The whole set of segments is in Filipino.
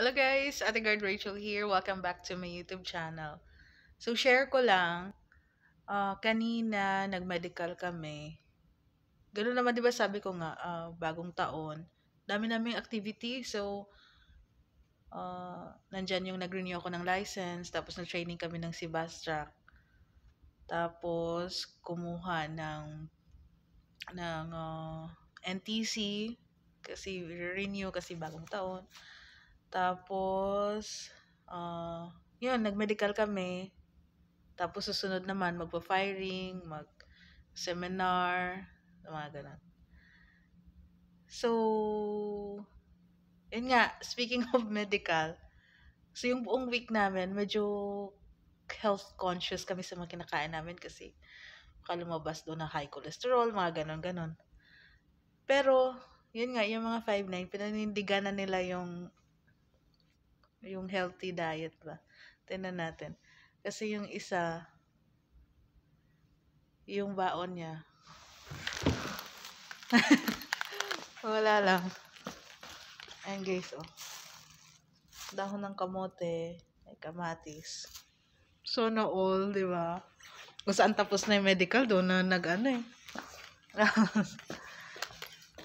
Hello guys, Ate Guard Rachel here. Welcome back to my YouTube channel. So share ko lang, kanina nag-medical kami. Ganoon naman 'di ba sabi ko nga, bagong taon. Dami naming activity. So nandyan yung nag-renew ako ng license, tapos nag-training kami ng Sibas Track. Tapos kumuha ng NTC kasi renew kasi bagong taon. Tapos yun, nag-medical kami. Tapos susunod naman, magpa-firing, mag-seminar, mga ganun. So, yun nga, speaking of medical, so yung buong week namin, medyo health conscious kami sa mga kinakain namin kasi baka lumabas doon na high cholesterol, mga ganon-ganon. Pero, yun nga, yung mga 5-9, pinanindigan na nila yung healthy diet ba. Tingnan natin. Kasi yung isa, yung baon niya, wala lang. Ayan guys, oh. Dahon ng kamote, may kamatis. Sana all, di ba? Kung saan tapos na yung medical, doon na nag-ano eh.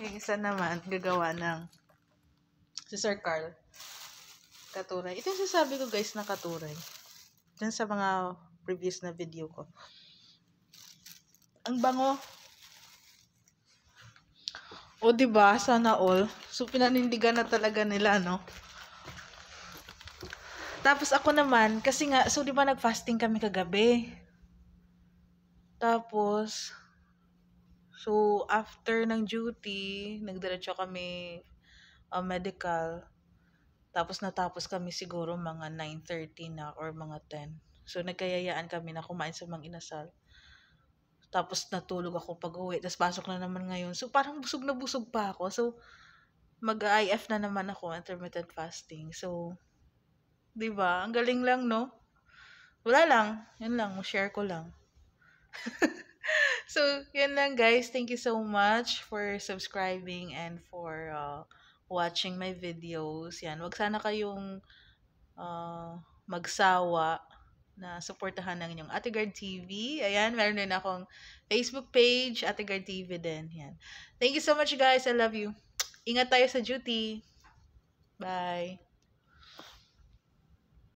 Yung isa naman, gagawa ng si Sir Carl. Katuray. Ito yung sasabi ko guys na katuray. Diyan sa mga previous na video ko. Ang bango. O diba, sana all. So pinanindigan na talaga nila, no? Tapos ako naman, kasi nga, so di ba nag-fasting kami kagabi? Tapos, so after ng duty, nagdiretso kami medical. Tapos natapos kami siguro mga 9:30 na or mga 10. So nagkayayaan kami na kumain sa Mang Inasal. Tapos natulog ako pag-uwi. Tapos pasok na naman ngayon. So parang busog na busog pa ako. So mag-IF na naman ako, intermittent fasting. So, 'di ba? Ang galing lang, no? Wala lang. Yan lang, share ko lang. So, yan lang guys. Thank you so much for subscribing and for watching my videos. Yan, wag sana kayong magsawa na suportahan ng inyong Ate Guard TV. Ayan, meron din akong Facebook page, Ate Guard TV din. Yan. Thank you so much guys. I love you. Ingat tayo sa duty. Bye.